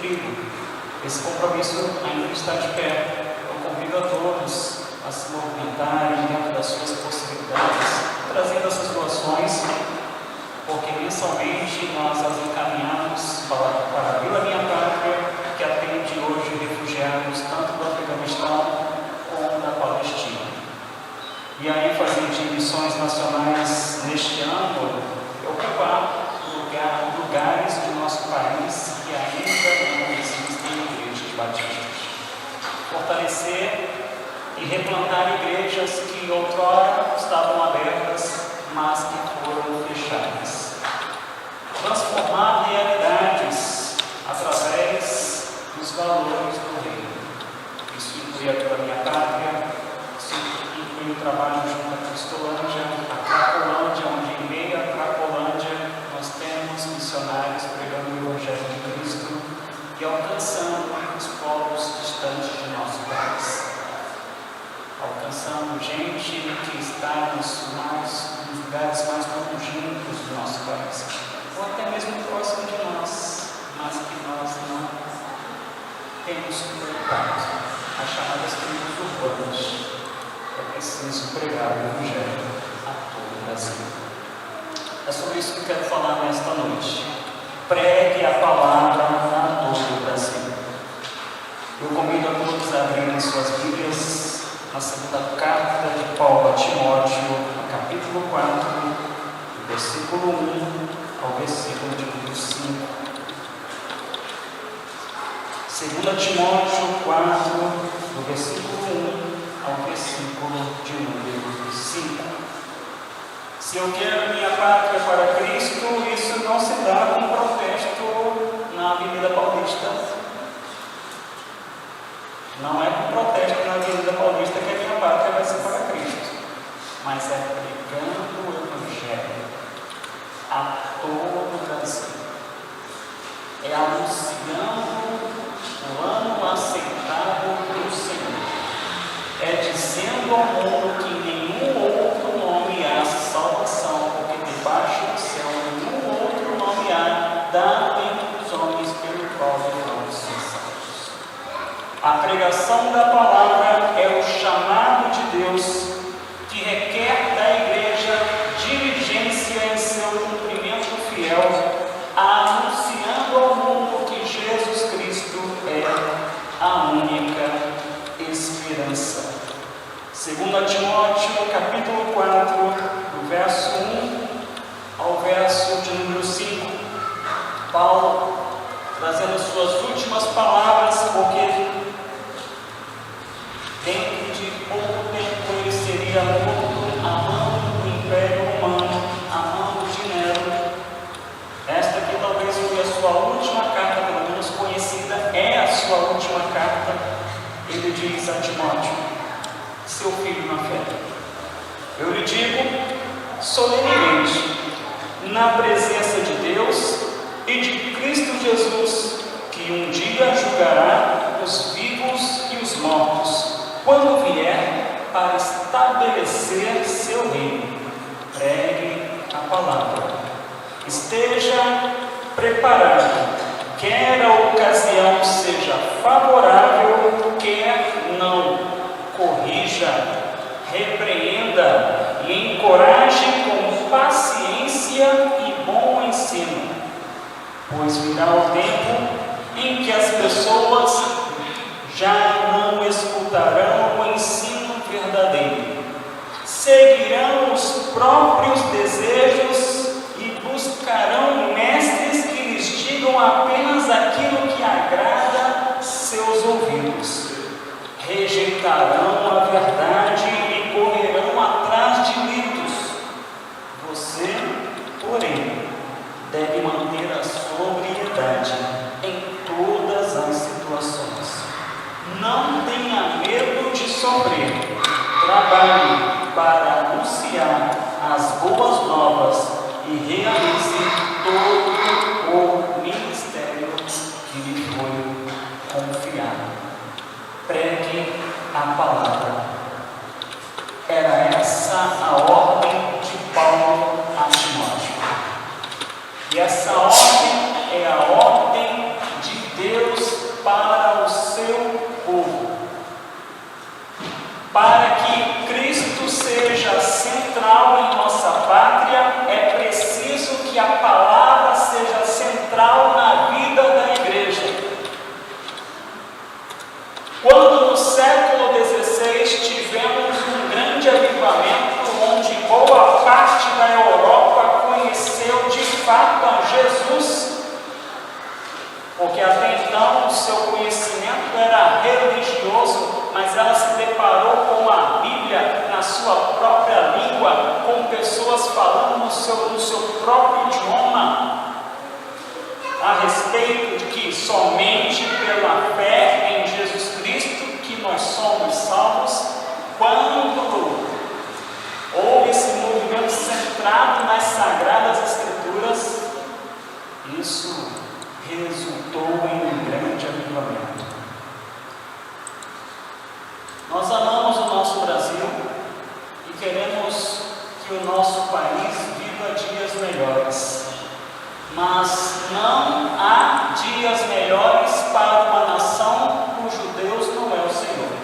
cumprido. Esse compromisso ainda está de pé. Eu convido a todos a se movimentarem dentro das suas possibilidades, trazendo essas doações, porque mensalmente nós as encaminhamos para a Vila Minha Pátria, que atende hoje refugiados tanto do Afeganistão como da Palestina. E a ênfase de missões nacionais neste ano é ocupar lugares do nosso país que ainda não existem igrejas batistas. Fortalecer e replantar igrejas que outrora estavam abertas, mas que foram fechadas. Transformar realidades através dos valores do reino. Isso inclui a Vila Minha Pátria, isso inclui o trabalho junto à Cristolândia, a Cracolândia, onde em meio à Cracolândia nós temos missionários pregando o Evangelho de Cristo e alcançando os povos distantes de nosso país. Alcançando gente que está nos lugares mais longínquos do nosso país, ou até mesmo próximo de nós, mas que nós não temos contato, as chamadas tribos urbanas. É preciso pregar o Evangelho a todo o Brasil. É sobre isso que eu quero falar nesta noite. Pregue a palavra a todo o Brasil. Eu convido a todos a abrirem suas Bíblias na segunda carta de Paulo a Timóteo, no capítulo 4, do versículo 1 ao versículo de número 5. 2 Timóteo 4, do versículo 1 ao versículo de número 5. Se eu quero minha pátria para Cristo, isso não se dá com protesto na Avenida Paulista. Não é com protesto na Avenida Paulista que a minha pátria vai ser para Cristo, mas é pregando o Evangelho a todo o Brasil. É anunciando o ano aceitável do Senhor. É dizendo ao mundo que nenhum outro nome há salvação, porque debaixo do céu nenhum outro nome há dado entre os homens pelo qual devemos ser salvos. A pregação da palavra é o chamado de Deus que requer da igreja diligência em seu cumprimento fiel, anunciando ao mundo que Jesus Cristo é a única esperança. 2 Timóteo, capítulo 4, do verso 1 ao verso de número 5. Paulo, trazendo suas últimas palavras, porque dentro de pouco tempo ele seria morto amando o Império Romano, amando de Nero. Esta aqui talvez foi a sua última carta, pelo menos conhecida, é a sua última carta. Ele diz a Timóteo, seu filho na fé: eu lhe digo solenemente, na presença de Deus e de Cristo Jesus, que um dia julgará os vivos e os mortos, quando vier para estabelecer seu reino. Pregue a palavra. Esteja preparado, quer a ocasião seja favorável, quer não. Corrija, repreenda e encoraje com paciência e bom ensino, pois virá o tempo em que as pessoas já não escutarão o ensino verdadeiro, seguirão os próprios desejos e buscarão mestres que lhes digam apenas aquilo que agrada seus ouvidos. Rejeitarão a verdade e correrão atrás de mitos. Você, porém, deve manter a sobriedade em todas as situações. Não tenha medo de sofrer. Trabalhe para anunciar as boas novas e realize todo o ministério que lhe foi confiado. Pregue a palavra. Era essa a ordem de Paulo a Timóteo. E essa ordem é a ordem de Deus fato a Jesus, porque até então o seu conhecimento era religioso, mas ela se deparou com a Bíblia na sua própria língua, com pessoas falando no seu próprio idioma, a respeito de que somente pela fé em Jesus Cristo que nós somos salvos. Quando houve esse movimento centrado nas Sagradas Escrituras, isso resultou em um grande avivamento. Nós amamos o nosso Brasil e queremos que o nosso país viva dias melhores, mas não há dias melhores para uma nação cujo Deus não é o Senhor.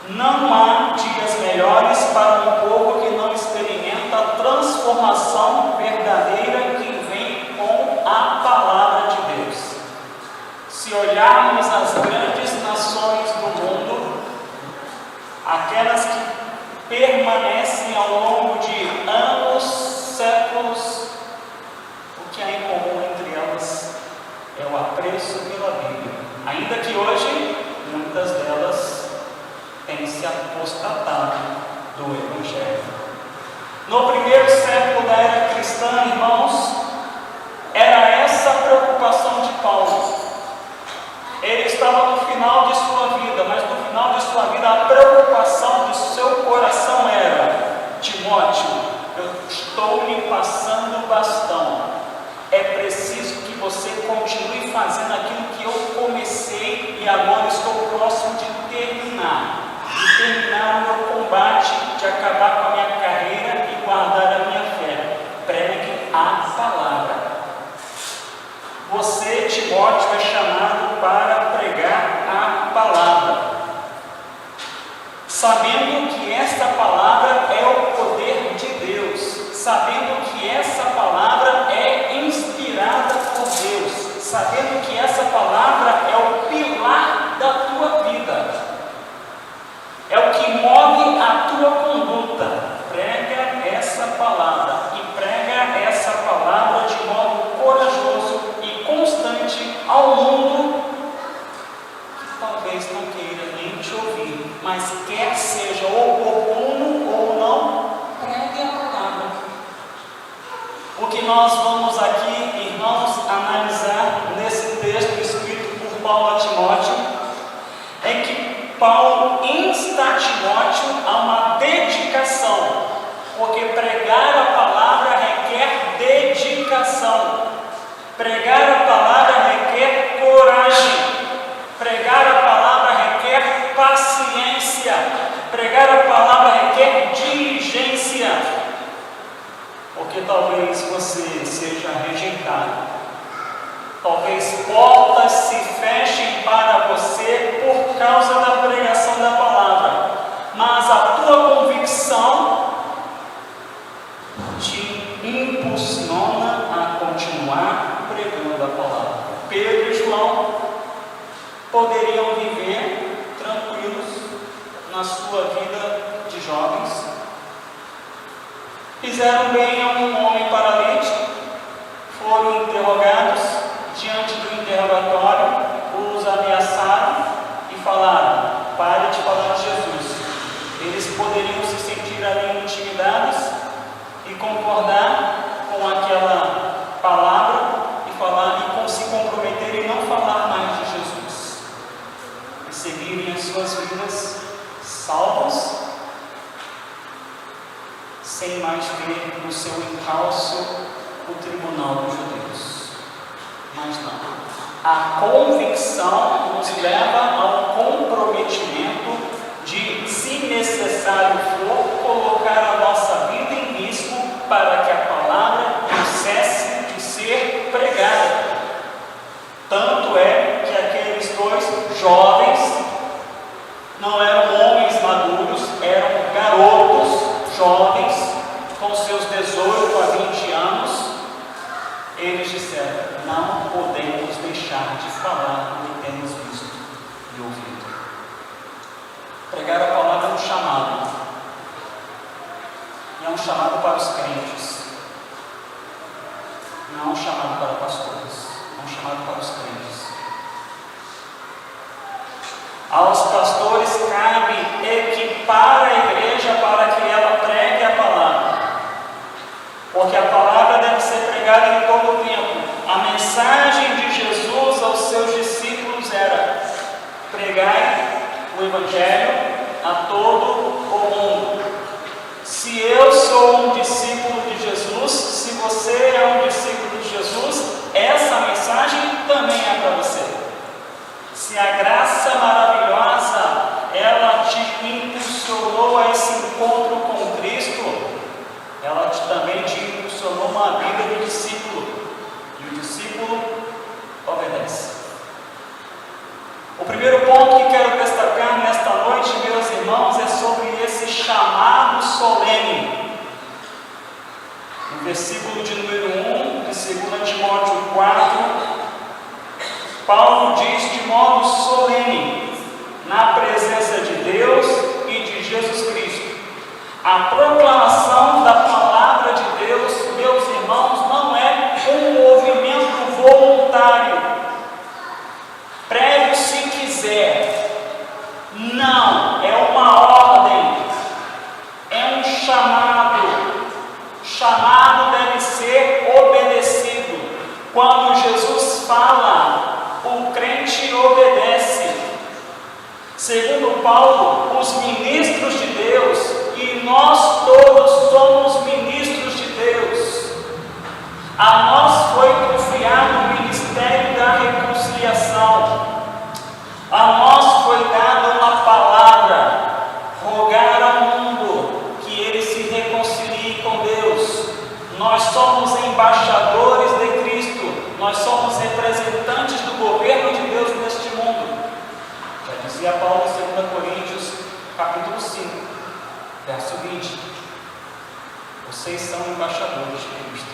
Não há dias melhores para um povo que não experimenta a transformação verdadeira que vem com a palavra de Deus. Se olharmos as grandes nações do mundo, aquelas que permanecem ao longo de anos, séculos, o que há em comum entre elas é o apreço pela Bíblia, ainda que hoje muitas delas têm se apostatado do Evangelho. No primeiro século da era cristã, irmãos, era essa a preocupação de Paulo. Ele estava no final de sua vida, mas no final de sua vida a preocupação de seu coração era: Timóteo, eu estou lhe passando o bastão. É preciso que você continue fazendo aquilo que eu comecei e agora estou próximo de terminar o meu combate, de acabar com a minha carreira e guardar a minha fé. Pregue a palavra. Você, Timóteo, é chamado para pregar a palavra, sabendo que essa palavra é o poder de Deus, sabendo que essa palavra é inspirada por Deus, sabendo que essa palavra é o pilar da tua vida, é o que move a tua conduta. Prega essa palavra e prega essa palavra de modo corajoso e constante ao mundo que talvez não queira nem te ouvir, mas quer seja oportuno ou não, pregue a palavra. O que nós vamos aqui, irmãos, analisar nesse texto escrito por Paulo a Timóteo é que Paulo insta a Timóteo a uma dedicação, porque pregar a palavra requer dedicação, pregar a palavra requer coragem, pregar a palavra requer paciência, pregar a palavra requer diligência, porque talvez você seja rejeitado, talvez portas se fechem para você por causa da pregação da palavra, mas a tua convicção te impulsiona a continuar pregando a palavra. Pedro e João poderiam viver tranquilos na sua vida de jovens, fizeram bem a um homem paralítico, foram interrogados. Diante do interrogatório, os ameaçaram e falaram: pare de falar de Jesus. Eles poderiam se sentir ali intimidados e concordar com aquela palavra e falar, e se comprometer em não falar mais de Jesus e seguirem as suas vidas salvos, sem mais ter no seu encalço o tribunal dos judeus. Mas não. A convicção nos leva ao comprometimento de, se necessário for, colocar a nossa vida em risco para que a palavra não cesse de ser pregada. Tanto é que aqueles dois jovens não eram homens maduros, eram garotos jovens com seus 18 a 20 anos. Eles disseram: não podemos deixar de falar do que temos visto e ouvido. Pregar a palavra é um chamado, e é um chamado para os crentes. Não é um chamado para pastores, é um chamado para os crentes. Aos pastores cabe equipar a igreja para que ela pregue a palavra, porque a palavra deve ser pregada em todo o tempo. A mensagem de Jesus aos seus discípulos era: pregai o Evangelho a todo o mundo. Se eu sou um discípulo de Jesus, se você é um discípulo de Jesus, essa mensagem também é para você. Se a graça maravilhosa ela te impulsionou a esse encontro com Cristo, ela também te impulsionou uma vida de discípulo, e o discípulo obedece. O primeiro ponto que quero destacar nesta noite, meus irmãos, é sobre esse chamado solene. No versículo de número 1 de 2 Timóteo 4, Paulo diz de modo solene, na presença de Deus e de Jesus Cristo: a proclamação da palavra de Deus, meus irmãos, não é um movimento voluntário. Pregue se quiser. Não, é uma ordem, é um chamado. Chamado deve ser obedecido. Quando Jesus fala, o crente obedece. Segundo Paulo, os ministros de Deus, e nós todos somos ministros de Deus, a nós foi confiado o ministério da reconciliação. A nós foi dada uma palavra: rogar ao mundo que ele se reconcilie com Deus. Nós somos embaixadores de Cristo, nós somos representantes do governo de Deus neste mundo. Já dizia Paulo em 2 Coríntios, capítulo 5, verso 20: vocês são embaixadores de Cristo.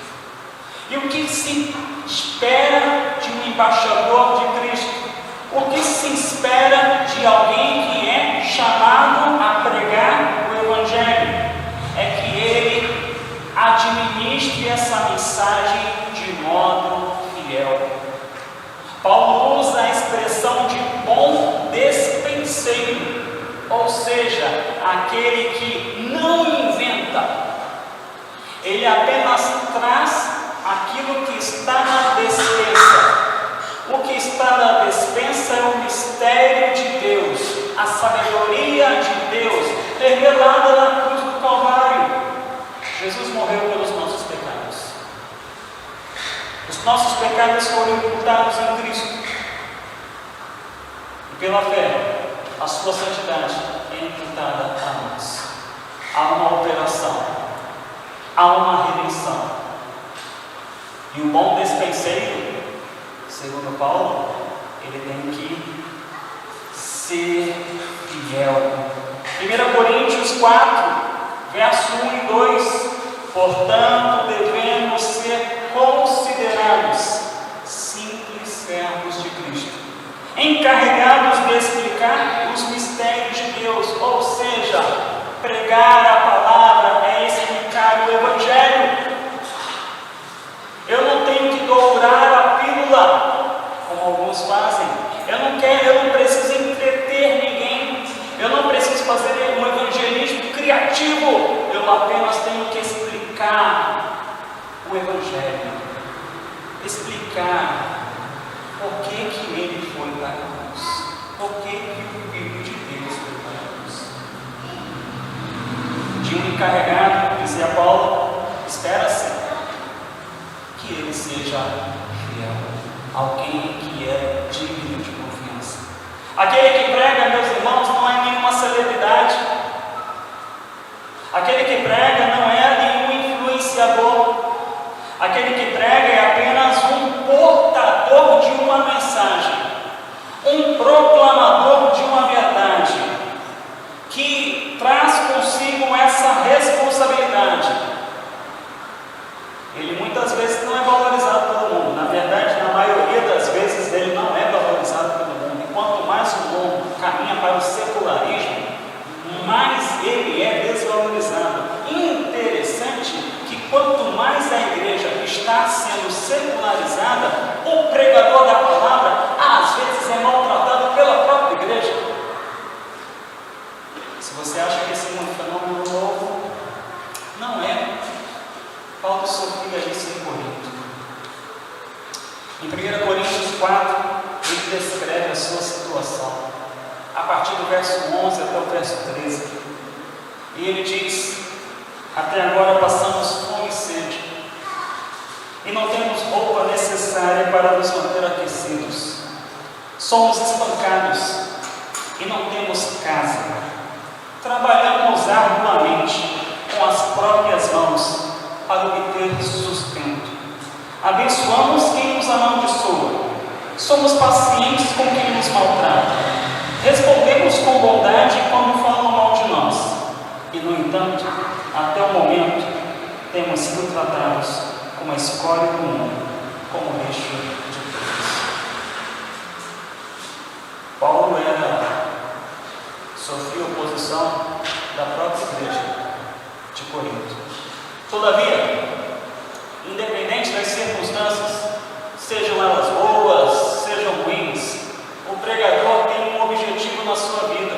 E o que se espera de um embaixador de Cristo? O que se espera de alguém que é chamado a pregar o Evangelho? É que ele administre essa mensagem de modo fiel. Paulo usa a expressão de bom despenseiro, ou seja, aquele que não inventa. Ele apenas traz aquilo que está na despensa. O que está na despensa é o mistério de Deus, a sabedoria de Deus, revelada na cruz do Calvário. Jesus morreu pelos nossos pecados. Os nossos pecados foram imputados em Cristo. E pela fé, a sua santidade é imputada a nós. Há uma operação, há uma redenção. E o bom despenseiro, segundo Paulo, ele tem que ser fiel. 1 Coríntios 4, verso 1 e 2: portanto, devemos ser considerados simples servos de Cristo, encarregados de explicar os mistérios de Deus, ou seja, pregar a palavra é explicar o Evangelho. Eu não tenho que dourar a pílula, como alguns fazem. Eu não preciso entreter ninguém. Eu não preciso fazer um evangelismo criativo. Eu apenas tenho que explicar o Evangelho. Explicar por que ele foi para a cruz. Por que o Filho de Deus foi para a cruz. De um encarregado, dizia Paulo, espera-se que ele seja fiel, alguém que é digno de confiança. Aquele que prega, meus irmãos, não é nenhuma celebridade. Aquele que prega não é nenhum influenciador. Aquele que prega é apenas um portador de uma mensagem, um proclamador de uma verdade, que traz consigo essa responsabilidade. Ele muitas vezes não é valorizado pelo mundo. Na verdade, na maioria das vezes, ele não é valorizado pelo mundo. E quanto mais o mundo caminha para o secularismo, mais ele é desvalorizado. Interessante que quanto mais a igreja está sendo secularizada, o pregador da palavra, às vezes é maltratado pela própria igreja. Se você acha que esse é um fenômeno novo, não é. Paulo sofria isso em Corinto. Em 1 Coríntios 4, ele descreve a sua situação, a partir do verso 11 até o verso 13. E ele diz: até agora passamos fome e sede, e não temos roupa necessária para nos manter aquecidos. Somos espancados e não temos casa. Trabalhamos arduamente com as próprias mãos para obter sustento. Abençoamos quem nos amaldiçoa. Somos pacientes com quem nos maltrata. Respondemos com bondade quando falam mal de nós. E, no entanto, até o momento, temos sido tratados como a escória do mundo, como lixo de Deus. Paulo sofria oposição da própria igreja de Corinto. Todavia, independente das circunstâncias, sejam elas boas, sejam ruins, o pregador tem um objetivo na sua vida.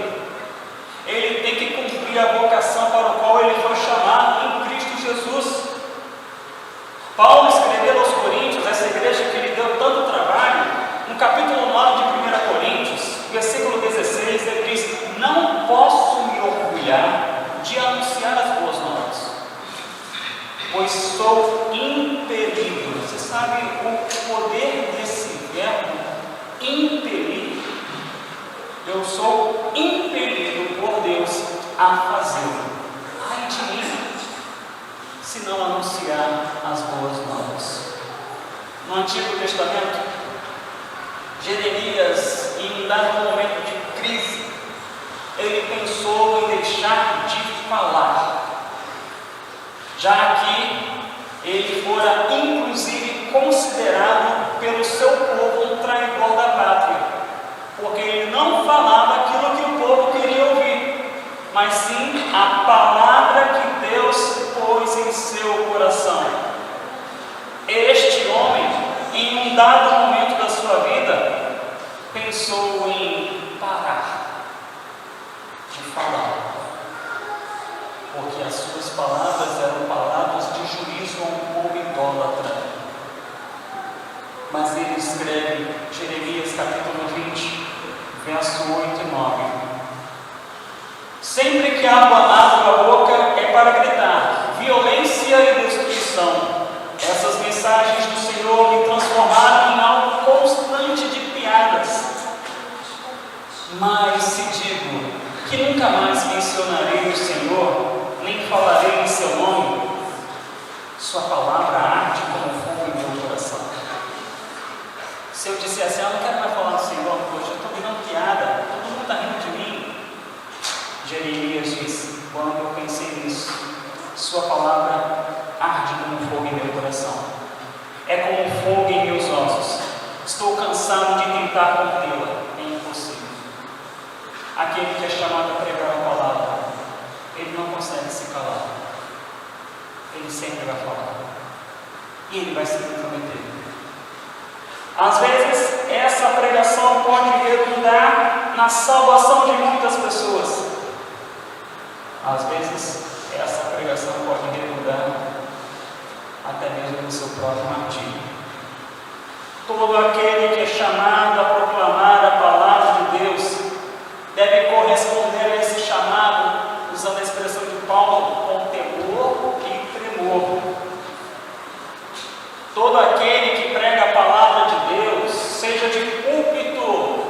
Ele tem que cumprir a vocação para o qual ele foi chamado em Cristo Jesus. Paulo escreveu aos Coríntios, essa igreja que lhe deu tanto trabalho, no capítulo 9 de 1 Coríntios, versículo 16, ele diz: não posso me orgulhar de anunciar as boas novas, pois sou impelido. Você sabe o poder desse verbo, impelir? Eu sou impelido por Deus a fazê-lo. Ai de mim, se não anunciar as boas novas. No Antigo Testamento, Jeremias, em um dado momento de crise, ele pensou em deixar de falar, já que ele fora inclusive considerado pelo seu povo um traidor da pátria, porque ele não falava aquilo que o povo queria ouvir, mas sim a palavra que Deus pôs em seu coração. Este homem, em um dado momento da sua vida, pensou em parar de falar, porque as suas palavras eram palavras de juízo a um povo idólatra. Mas ele escreve, Jeremias capítulo 20, verso 8 e 9: sempre que abro a boca é para gritar violência e destruição. Essas mensagens do Senhor me transformaram em algo constante de piadas. Mas se digo que nunca mais mencionarei o Senhor, nem falarei em seu nome, sua palavra arde como fogo em meu coração. Se eu dissesse, eu não quero mais falar do Senhor hoje, eu estou virando piada, todo mundo está rindo de mim. Jeremias disse, quando eu pensei nisso, sua palavra arde como fogo em meu coração. É como fogo em meus ossos. Estou cansado de tentar contê-la, é impossível. Aquele que é chamado a pregar a palavra, ele não consegue se calar. Ele sempre vai falar. E ele vai se comprometer. Às vezes, essa pregação pode redundar na salvação de muitas pessoas. Às vezes, essa pregação pode redundar até mesmo no seu próprio martírio. Todo aquele que é chamado a proclamar a palavra de Deus deve corresponder a esse chamado, usando a expressão de Paulo, com temor e tremor. Todo aquele que prega a palavra de Deus, seja de púlpito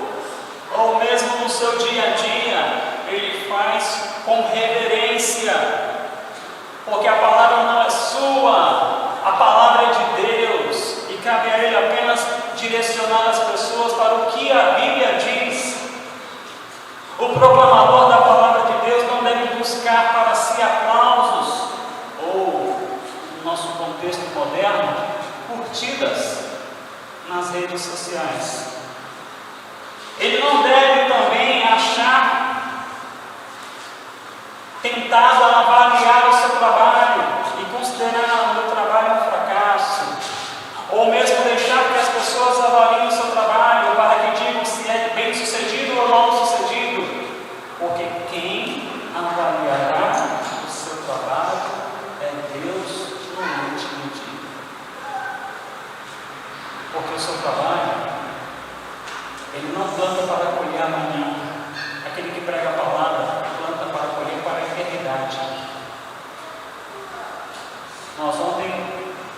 ou mesmo no seu dia a dia, ele faz com reverência, porque a palavra não é sua, a palavra é de Deus, e cabe a ele apenas direcionar as pessoas para o que a Bíblia diz. O proclamador da palavra de Deus não deve buscar para si aplausos, ou, no nosso contexto moderno, curtidas nas redes sociais. Ele não deve também achar tentado a avaliar o seu trabalho e considerar o meu trabalho um fracasso, ou pelo seu trabalho, ele não planta para colher amanhã. Aquele que prega a palavra planta para colher para a eternidade. Nós ontem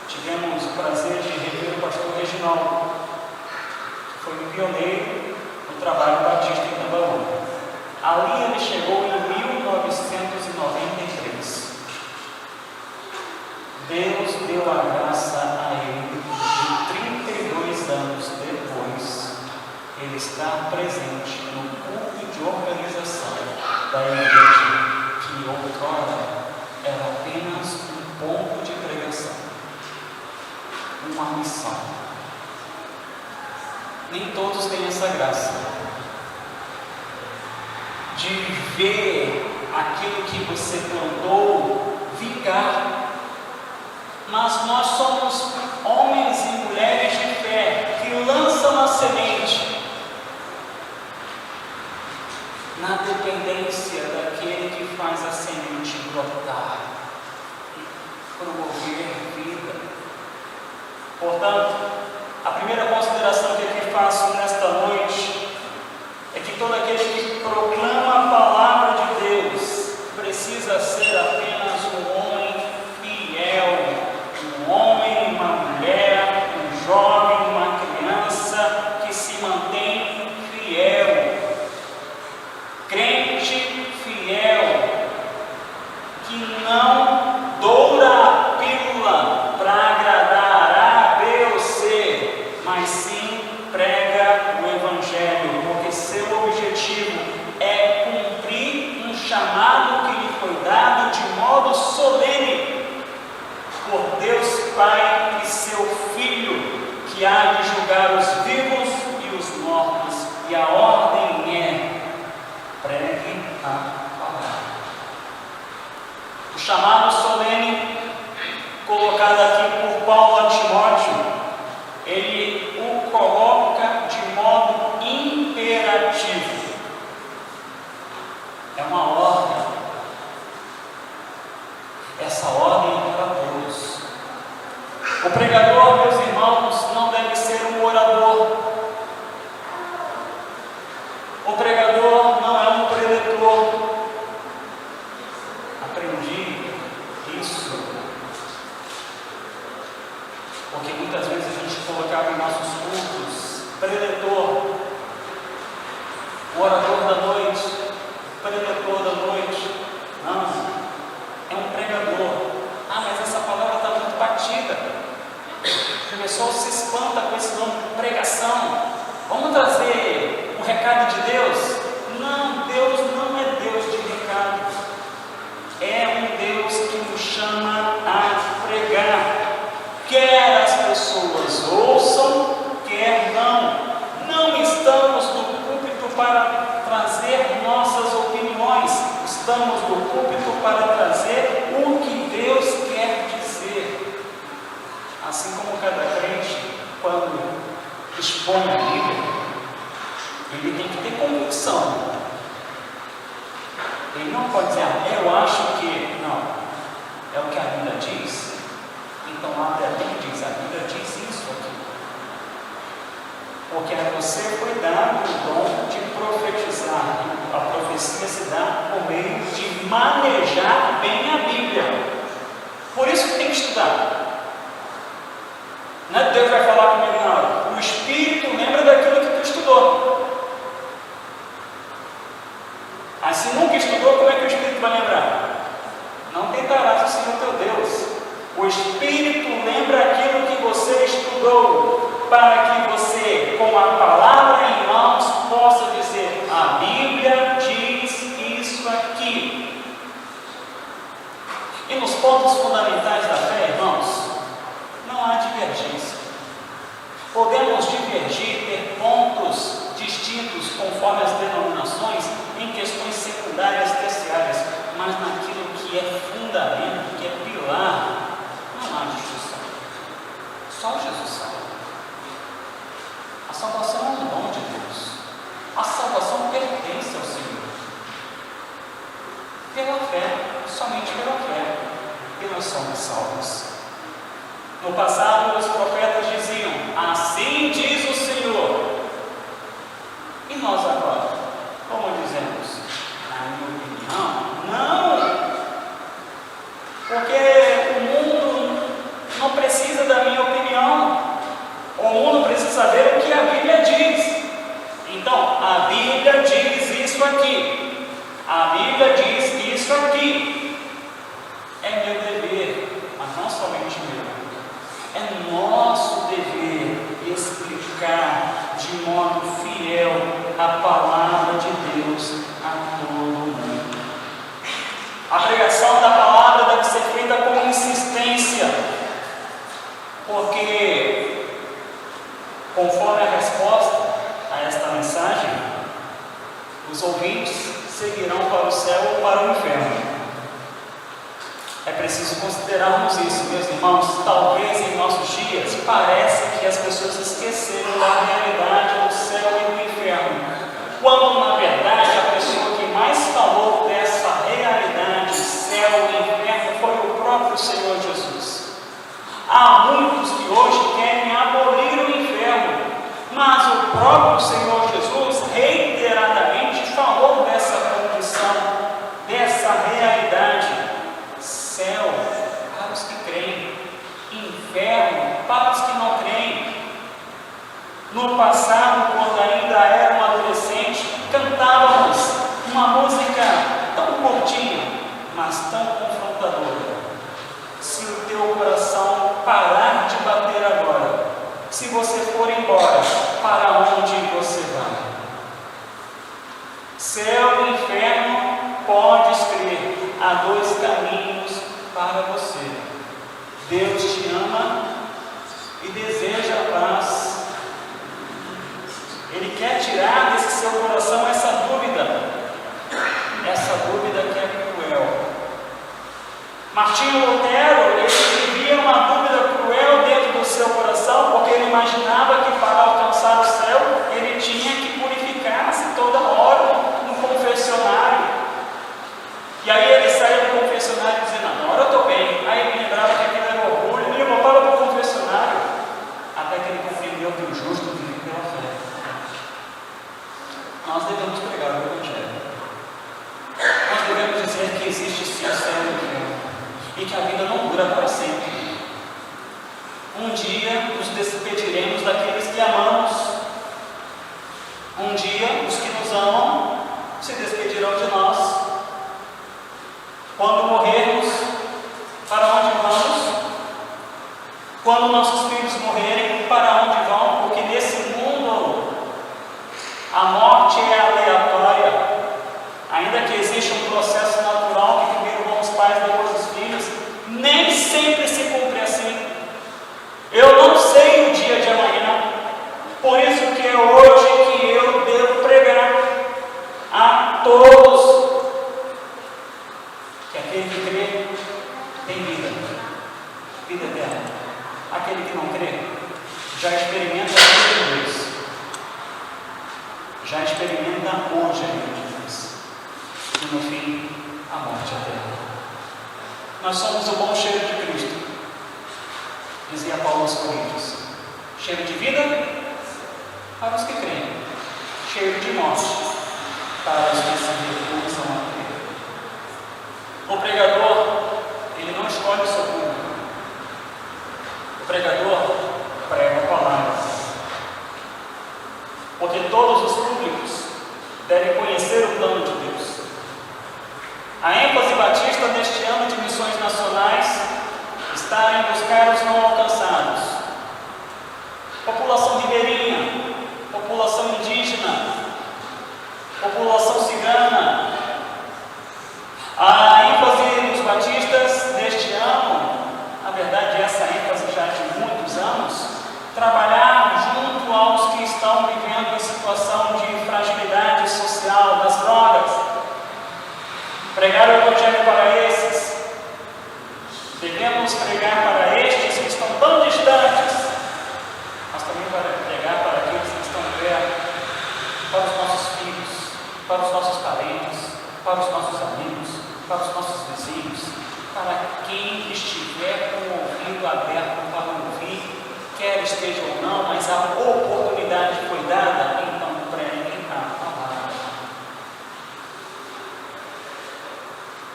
tivemos o prazer de rever o pastor Reginaldo, que foi um pioneiro no trabalho batista em Tambaú. Ali ele chegou em 1993. Deus deu a graça a ele e 32 anos depois, ele está presente no culto de organização da igreja que outrora era apenas um ponto de pregação, uma missão. Nem todos têm essa graça de ver aquilo que você plantou vingar. Mas nós somos homens e mulheres de fé que lançam a semente na dependência daquele que faz a semente brotar e promover vida. Portanto, a primeira consideração que aqui faço nesta noite é que todo aquele que proclama a palavra de Deus precisa ser apenas um homem fiel. Um homem, uma mulher, um jovem, uma criança que se mantém fiel, crente fiel, que não doura a pílula para agradar A, B ou C, mas sim prega o Evangelho, porque seu objetivo é cumprir um chamado que lhe foi dado de modo solene por Deus Pai e seu Filho, que há de julgar os vivos e os mortos, e a ordem é: pregue a palavra. O chamado solene, colocado aqui por Paulo a Timóteo, ele o coloca de modo imperativo. É uma ordem. Essa ordem é para todos. O pregador, meus irmãos, não deve ser um orador. O pregador não é um preletor. Aprendi isso, porque muitas vezes a gente colocava em nossos cultos preletor, o orador da noite, o preletor da noite. Não. É um pregador. Ah, mas essa palavra está muito batida. O pessoal se espanta com esse nome de pregação. Vamos trazer um recado de Deus? Não, Deus não é Deus de recado. É um Deus que nos chama a pregar. Quer as pessoas ouçam, quer não. Não estamos no púlpito para trazer nossas opiniões. Estamos no púlpito para trazer o que Deus quer dizer. Assim como cada crente, quando expõe a Bíblia, ele tem que ter convicção. Ele não pode dizer: eu acho que. Não, é o que a Bíblia diz. Então abre a Bíblia e diz: a Bíblia diz isso aqui. Porque a você foi dado o dom de profetizar. A profecia se dá por meio de manejar bem a Bíblia. Por isso que tem que estudar. Não é que Deus vai falar comigo na hora. O Espírito lembra daquilo que tu estudou. Aí se nunca estudou, como é que o Espírito vai lembrar? Não tentarás o Senhor teu Deus. O Espírito lembra aquilo que você estudou, para que você, com a palavra em mãos, possa dizer: a Bíblia diz isso aqui. E nos pontos fundamentais da fé, irmãos, não há divergência. Podemos divergir, ter pontos distintos conforme as denominações em questões secundárias, terciárias, mas naquilo que é fundamento, que é pilar, não há discussão. Só Jesus sabe. A salvação é um dom de Deus. A salvação pertence ao Senhor. Pela fé, somente pela fé, e nós somos salvos. No passado, os profetas diziam: assim saber o que a Bíblia diz. Então, a Bíblia diz isso aqui. A Bíblia diz isso aqui. É meu dever, mas não somente meu. É nosso dever explicar de modo fiel a palavra de Deus a todo mundo. A pregação da palavra deve ser feita com insistência, porque, conforme a resposta a esta mensagem, os ouvintes seguirão para o céu ou para o inferno. É preciso considerarmos isso, meus irmãos. Talvez em nossos dias parece que as pessoas esqueceram da realidade do céu e do inferno, quando na verdade a pessoa que mais falou dessa realidade, céu e inferno, foi o próprio Senhor Jesus. Há muitos que hoje querem abolir o inferno, mas o próprio Senhor Jesus reiteradamente falou dessa condição, dessa realidade. Céu para os que creem, inferno para os que não creem. No passado, quando ainda era um adolescente, cantávamos uma música tão curtinha, mas tão confrontadora. Se o teu coração parar de bater agora, se você for embora, para onde você vai? Céu e inferno, podes crer, há dois caminhos para você. Deus te ama e deseja a paz. Ele quer tirar desse seu coração essa dúvida que é cruel. Martinho Lutero, ele vivia uma dúvida cruel dentro do seu coração, porque ele imaginava que para alcançar o céu, ele tinha que purificar-se toda hora no confessionário. E aí ele saía do confessionário dizendo, agora eu estou bem. Aí ele lembrava que aquilo era orgulho, ele voltava para o confessionário, até que ele compreendeu que o justo vive pela fé. Nós devemos pregar o Evangelho. Nós devemos dizer que existe sim o céu e o inferno, e que a vida não dura para sempre. Um dia nos despediremos daqueles que amamos. Um dia os que nos amam se despedirão de nós. Quando morrermos, para onde vamos? Quando nossos filhos morrerem, para onde vão? Porque nesse mundo a morte é aleatória. Ainda que exista um processo natural que primeiro vão os pais, depois os filhos, nem sempre se cumpre assim. Eu não sei o dia de amanhã, por isso que é hoje que eu devo pregar a todos que aquele que crê tem vida eterna. Aquele que não crê já experimenta a vida de Deus, já experimenta hoje a vida de Deus, e no fim a morte eterna. Nós somos o bom cheiro de Cristo, dizia Paulo aos Coríntios. Cheiro de vida para os que creem, cheiro de morte para os que se recusam a crer. O pregador, ele não escolhe o seu público. O pregador prega a palavra. Porque todos os públicos devem conhecer o plano de Deus. A ênfase batista neste ano de missões nacionais está em buscar os não alcançados. População ribeirinha, população indígena, população cigana. A ênfase dos batistas neste ano, na verdade essa ênfase já de muitos anos, trabalhar junto aos que estão vivendo em situação de fragilidade social, das drogas. Pregar o Evangelho para esses. Devemos pregar para estes que estão tão distantes, mas também para pregar para aqueles que estão perto, para os nossos filhos, para os nossos parentes, para os nossos amigos, para os nossos vizinhos, para quem estiver com o ouvido aberto para ouvir, quer esteja ou não, mas a oportunidade foi dada, então pregue a palavra.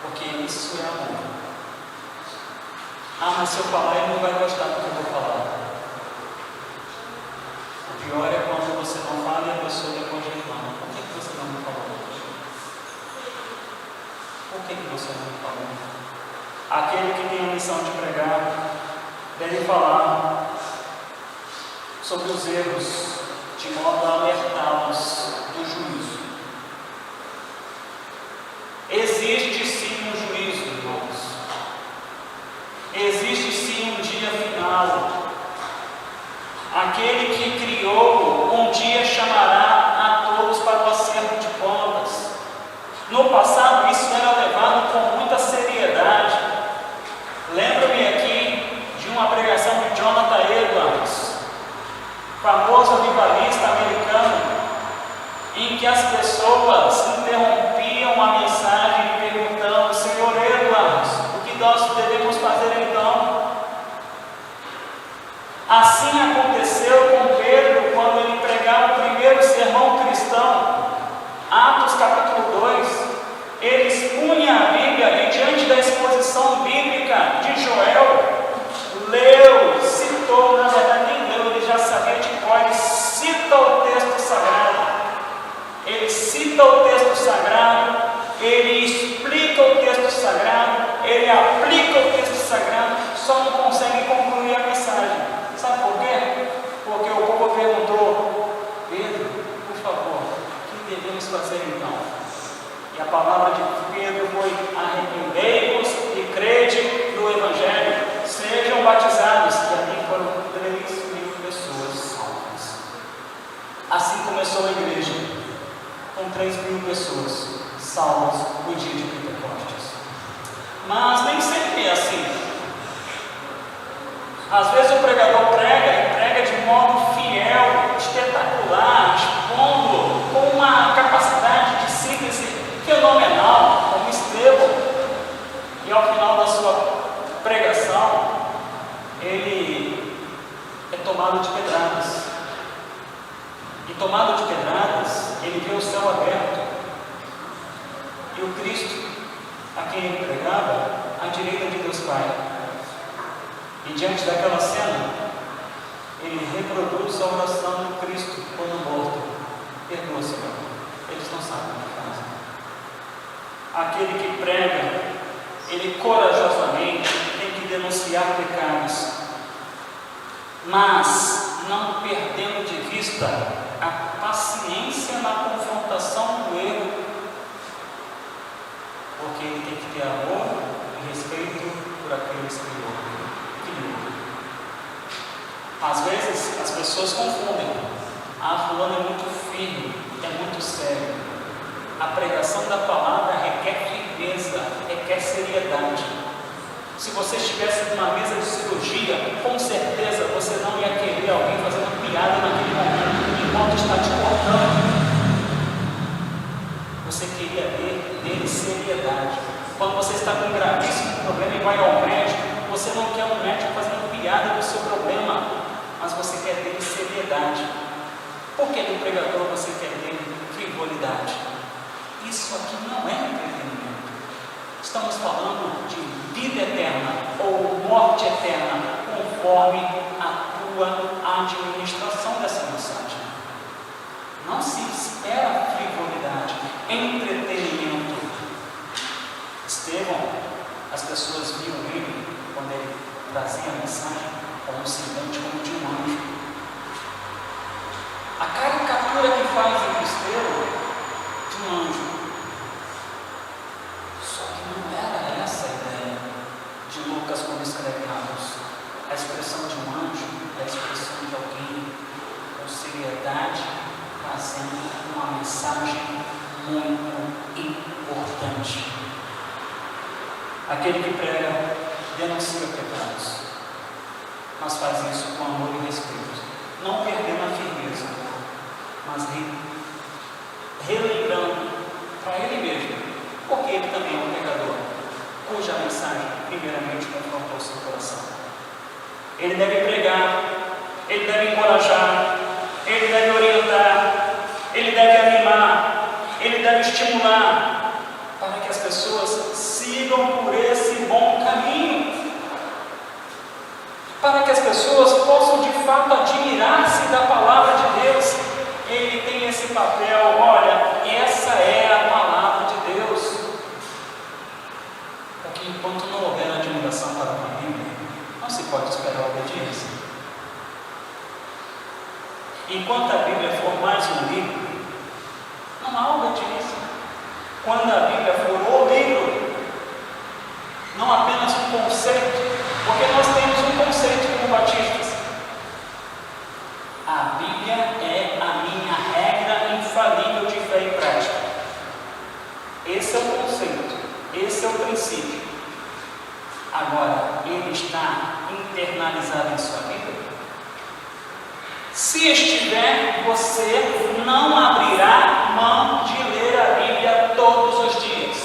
Porque isso é amor. Ah, mas se eu falar, ele não vai gostar do que eu vou falar. aquele que tem a missão de pregar, deve falar sobre os erros, de modo a alertá-los do juízo. Existe sim um juízo, irmãos. Existe sim um dia final. Aquele que criou um dia chamará a todos para o acerto de contas. No passado isso era levado com muita seriedade. Lembro-me aqui de uma pregação de Jonathan Edwards, famoso avivalista americano, em que as pessoas interrompiam a mensagem perguntando: Senhor Edwards, o que nós devemos fazer então? Assim aconteceu com Pedro quando ele pregava o primeiro sermão cristão, Atos capítulo 2. Ele expunha a Bíblia e, diante da exposição bíblica de Joel, leu, citou, na verdade nem leu, ele já sabia de cor, ele cita o texto sagrado. Ele cita o texto sagrado, ele explica o texto sagrado, ele aplica o texto sagrado, só não consegue concluir a mensagem. Sabe por quê? Porque o povo perguntou: Pedro, por favor, o que devemos fazer então? E a palavra de Pedro foi: arrependei-vos e crede no Evangelho, sejam batizados. E ali foram 3.000 pessoas salvas. Assim começou a igreja, com 3.000 pessoas salvas no dia de Pentecostes. Mas nem sempre é assim. Às vezes o pregador prega e prega de modo fiel, espetacular, expondo com uma capacidade de síntese fenomenal, como Estevão, e ao final da sua pregação ele é tomado de pedradas. E tomado de pedradas, ele vê o céu aberto e o Cristo a quem ele pregava à direita de Deus Pai. E diante daquela cena, ele reproduz a oração do Cristo quando morto: perdoa, Senhor, eles não sabem o que fazem. Aquele que prega, ele corajosamente tem que denunciar pecados, mas não perdendo de vista a paciência na confrontação do erro, porque ele tem que ter amor e respeito por aqueles que o ouvem. Às vezes as pessoas confundem: fulano é muito firme, é muito sério. A pregação da palavra requer firmeza, requer seriedade. Se você estivesse numa mesa de cirurgia, com certeza você não ia querer alguém fazendo piada naquele momento, enquanto está te cortando. Você queria ver nele seriedade. Quando você está com um gravíssimo problema e vai ao médico, você não quer um médico fazendo piada do seu problema, mas você quer ter seriedade. Por que do pregador você quer ter frivolidade? Isso aqui não é entretenimento. Estamos falando de vida eterna ou morte eterna, conforme a tua administração dessa mensagem. Não se espera frivolidade, entretenimento. Estevão, as pessoas viam ele quando ele trazia a mensagem com um semblante como de um anjo. A caricatura que fazem do Estevão, de um anjo. Só que não era essa a ideia de Lucas quando escreve Atos. A expressão de um anjo é a expressão de alguém com seriedade, trazendo uma mensagem muito importante. Aquele que prega denuncia pecados, mas faz isso com amor e respeito, não perdendo a firmeza, mas relembrando para ele mesmo, porque ele também é um pecador, cuja mensagem primeiramente confrontou o seu coração. Ele deve pregar, ele deve encorajar, ele deve orientar, ele deve animar, ele deve estimular, para que as pessoas sigam por esse bom caminho, para que as pessoas possam de fato admirar-se da palavra de Deus. Ele tem esse papel: olha, essa é a palavra de Deus. Porque enquanto não houver admiração enquanto a Bíblia for mais um livro, não há obediência. Quando a Bíblia for o livro, não apenas um conceito, porque nós temos um conceito como batistas. A Bíblia é a minha regra infalível de fé e prática. Esse é o conceito, esse é o princípio. Agora, ele está internalizado em sua vida? Se estiver, você não abrirá mão de ler a Bíblia todos os dias.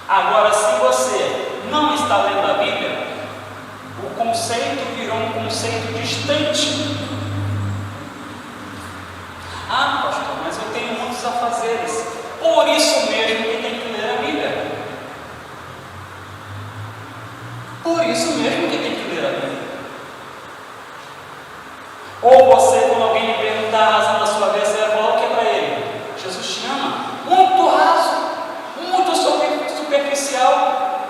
Agora, se você não está lendo a Bíblia, o conceito virou um conceito distante. Ah, pastor, mas eu tenho muitos afazeres. Por isso mesmo que tem que ler a Bíblia. Por isso mesmo que tem que ler a Bíblia. Ou você, quando alguém lhe perguntar a razão da sua vida, você vai falar o que para ele? Jesus te ama. Muito raso, muito superficial,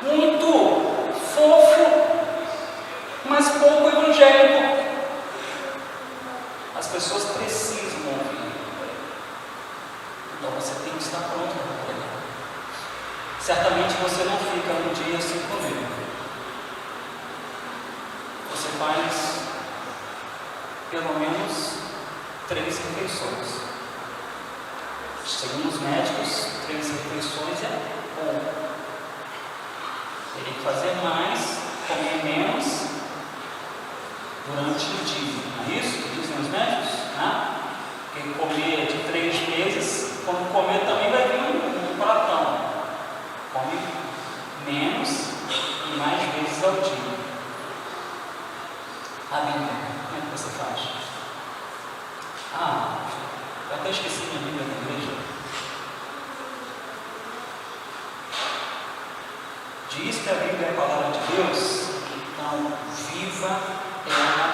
muito fofo, mas pouco evangélico. As pessoas precisam ouvir. Então você tem que estar pronto para pregar. Certamente você não fica um dia sem comer. Você faz pelo menos 3 refeições. Segundo os médicos, 3 refeições é bom. Teria que fazer mais, comer menos durante o dia. Não é isso que dizem os médicos? Né? Porque comer de 3 meses, quando comer também vai vir um pratão. Come menos e mais vezes ao dia. A Bíblia, como é que você faz? Eu até esqueci minha Bíblia na igreja. Diz que a Bíblia é a palavra de Deus, então viva ela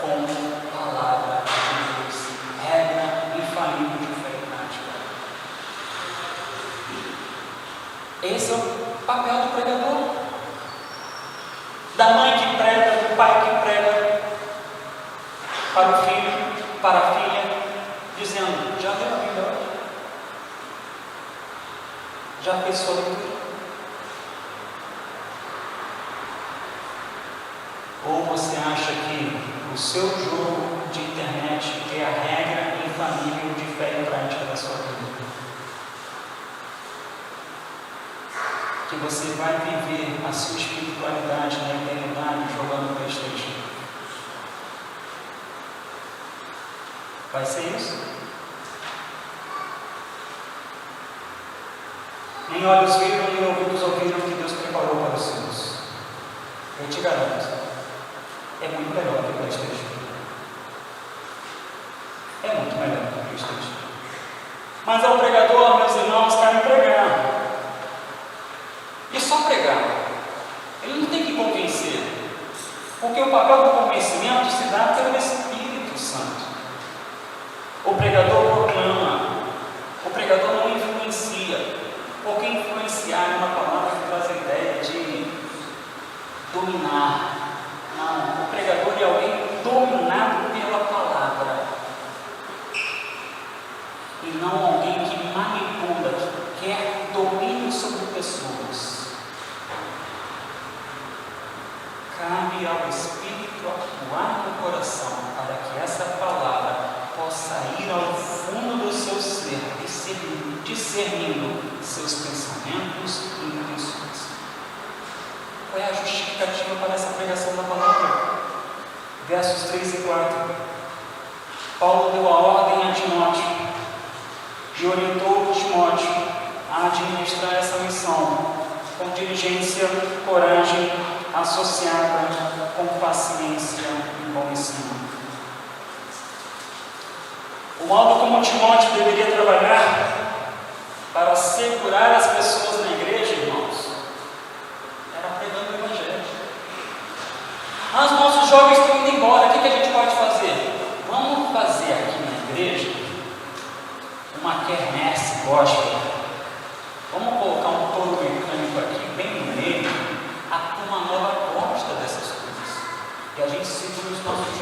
como palavra de Deus, regra infalível de fé e prática. Esse é o papel do pregador, da mãe que prega, do pai que prega para o filho, para a filha, dizendo: já leu a Bíblia hoje? Já fez sua leitura? Ou você acha que o seu jogo de internet é a regra infalível de fé e prática da sua vida? Que você vai viver a sua espiritualidade na eternidade jogando PlayStation? Vai ser isso? Nem olhos viram, nem ouvidos ouviram o que Deus preparou para os seus. Eu te garanto, é muito melhor do que o PlayStation. É muito melhor do que o PlayStation. Mas ao pregador, meus irmãos, querem pregar. E só pregar. Ele não tem que convencer. Porque o papel do convencimento se dá pelo Espírito Santo. O pregador proclama. O pregador não influencia. Porque influenciar é uma palavra que traz a ideia de dominar. Não, o pregador é alguém dominado pela palavra. E não alguém que manipula, que quer domínio sobre pessoas. Cabe ao Espírito atuar no coração para que essa palavra possa ir ao fundo do seu ser, discernindo seus pensamentos e intenções. Qual é a justificativa para essa pregação da palavra? Versos 3 e 4. Paulo deu a ordem a Timóteo e orientou Timóteo a administrar essa missão com diligência, coragem, associada com paciência e bom ensino. O modo como Timóteo deveria trabalhar para segurar as pessoas na igreja, irmãos, era pregando o Evangelho. Os nossos jovens estão indo embora, o que a gente pode fazer? Vamos fazer aqui na igreja uma quermesse gospel. Vamos colocar um touro mecânico aqui, bem no meio. A turma nova gosta dessas coisas. E a gente se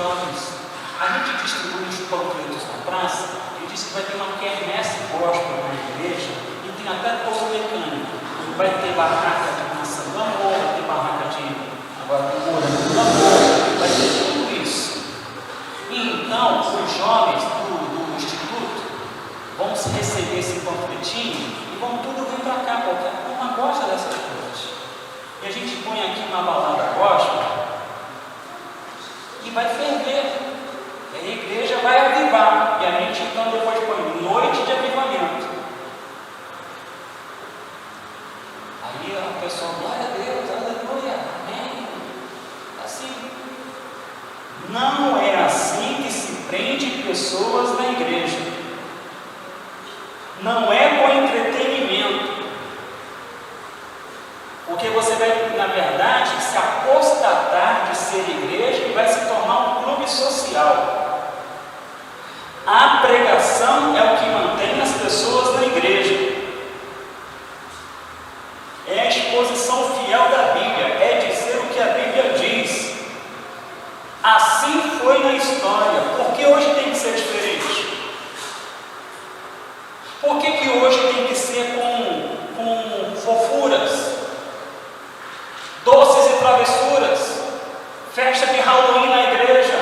jovens. A gente distribui os panfletos na praça e diz que vai ter uma quermesse gospel na igreja e tem até touro mecânico. Vai ter barraca de maçã do amor, vai ter barraca de morango do amor, vai ter tudo isso. E então, os jovens do instituto vão receber esse panfletinho e vão tudo vir para cá, porque a turma gosta dessas coisas. E a gente põe aqui uma balada gospel e vai ferver. E a igreja vai avivar. E a gente então depois põe noite de avivamento. Aí a pessoa, glória a Deus, aleluia, amém. Assim. Não é assim que se prende pessoas na igreja. Não é com entretenimento. Porque você vai, na verdade, se apostatar de ser igreja e vai se tornar um clube social. A pregação é o que mantém as pessoas na igreja. É a exposição fiel da Bíblia, é dizer o que a Bíblia diz. Assim foi na história. Por que hoje tem que ser diferente? Por que hoje tem que ser com fofuras, doces e travessuras, festa de Halloween na igreja,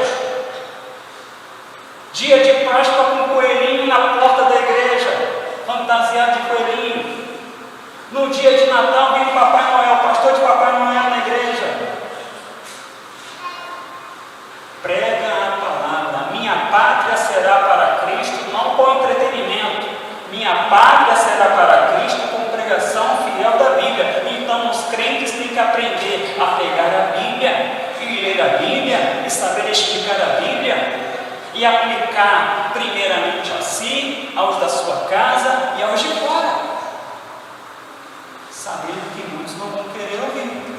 dia de Páscoa com coelhinho na porta da igreja, fantasiado de coelhinho? No dia de Natal vem o Papai Noel, o pastor de Papai Noel na igreja. Prega a palavra. Minha pátria será para Cristo, não com entretenimento. Minha pátria será para Cristo com pregação fiel da Bíblia. Então os crentes têm que aprender a pegar a Bíblia e ler a Bíblia e saber explicar a Bíblia e aplicar primeiramente a si, aos da sua casa e aos de fora. Sabendo que muitos não vão querer ouvir,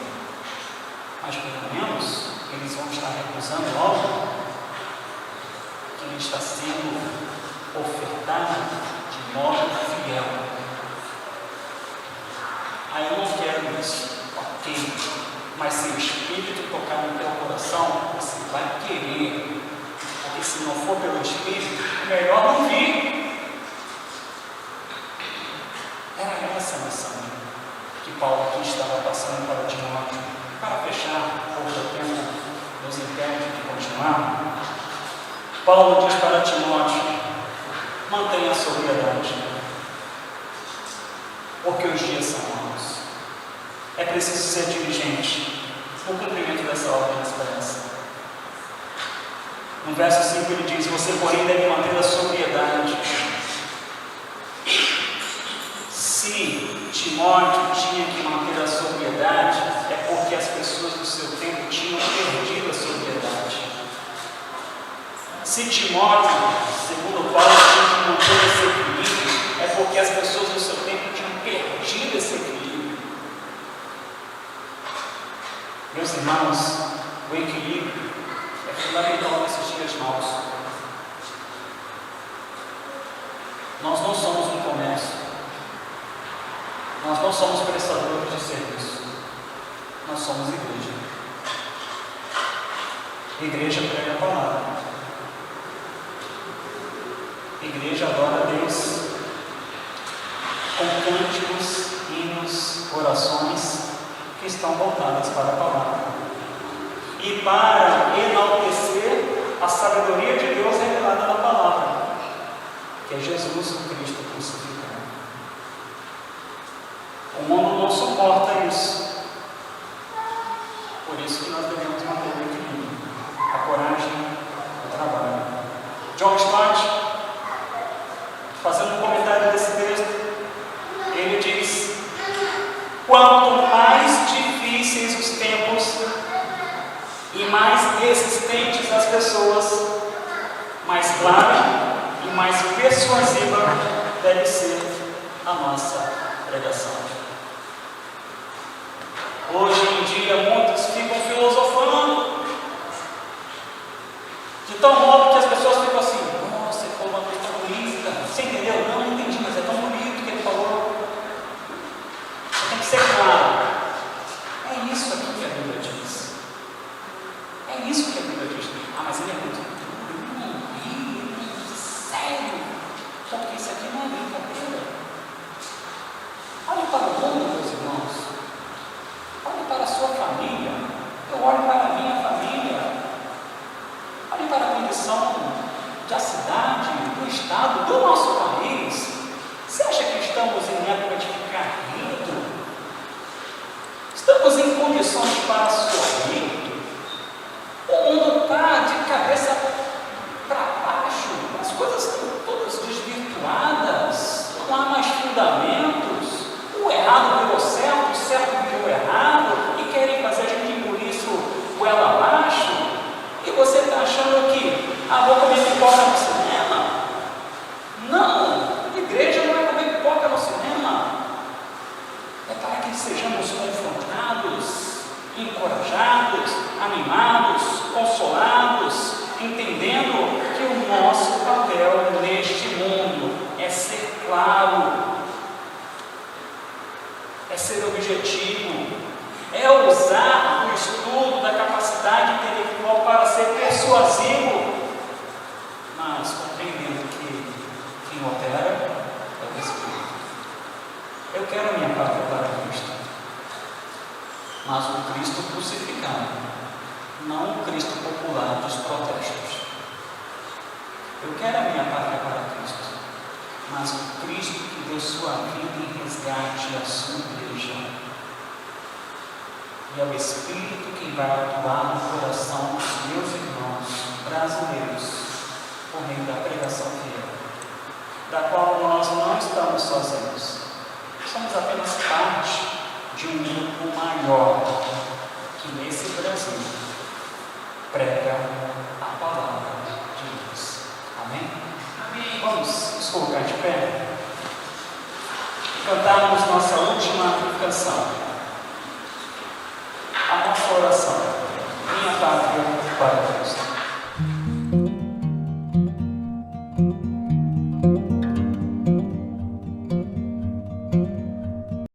mas pelo menos eles vão estar recusando algo que lhe está sendo ofertado de modo fiel. Aí eu não quero isso, ok, mas se o Espírito tocar no teu coração, você vai querer, porque se não for pelo Espírito, melhor não vir. Era essa a missão que Paulo aqui estava passando para Timóteo. Para fechar, pouco tempo nos impede de continuar, Paulo diz para Timóteo: mantenha a sobriedade, porque os dias são maus. É preciso ser diligente no cumprimento dessa ordem de esperança. No verso 5 ele diz: você porém deve manter a sobriedade. Se Timóteo tinha que manter a sobriedade, é porque as pessoas do seu tempo tinham perdido a sobriedade. Se Timóteo, segundo Paulo, tinha que manter esse equilíbrio, é porque as pessoas do seu tempo tinham perdido esse equilíbrio. Meus irmãos, o equilíbrio é fundamental nesses dias maus. Nós não somos um comércio. Nós não somos prestadores de serviço. Nós somos igreja. Igreja prega a palavra. Igreja adora a Deus com cânticos, hinos, orações que estão voltadas para a palavra e para enaltecer a sabedoria de Deus revelada na palavra, que é Jesus o Cristo crucificado. O mundo não suporta isso. Por isso que nós devemos manter o equilíbrio, a coragem, o trabalho. John Stott, fazendo um comentário desse texto, ele diz: quanto mais difíceis os tempos e mais resistentes as pessoas, mais clara e mais persuasiva deve ser a nossa pregação. Hoje em dia muitos ficam filosofando de tal modo que as pessoas ficam assim: nossa, ele falou uma coisa tão bonita. Você entendeu? Não entendi, mas é tão bonito que ele falou. Você tem que ser claro. É isso aqui que a Bíblia diz. É isso que a Bíblia diz. Ah, mas ele é Ah, vou comer pipoca no cinema? Não, igreja não é comer pipoca no cinema. É para que sejamos confrontados, encorajados, animados, consolados, entendendo que o nosso papel neste mundo é ser claro, é ser objetivo, é usar o estudo da capacidade intelectual para ser persuasivo, mas compreendendo que quem opera é o Espírito. Eu quero a minha pátria para Cristo, mas o Cristo crucificado, não o Cristo popular dos protestos. Eu quero a minha pátria para Cristo, mas o Cristo que deu sua vida em resgate à sua igreja. E é o Espírito quem vai atuar no coração dos meus irmãos brasileiros, por meio da pregação fiel, da qual nós não estamos sozinhos. Somos apenas parte de um grupo maior que nesse Brasil prega a palavra de Deus. Amém? Amém. Vamos nos colocar de pé e cantarmos nossa última canção, a nossa oração, minha pátria para Cristo.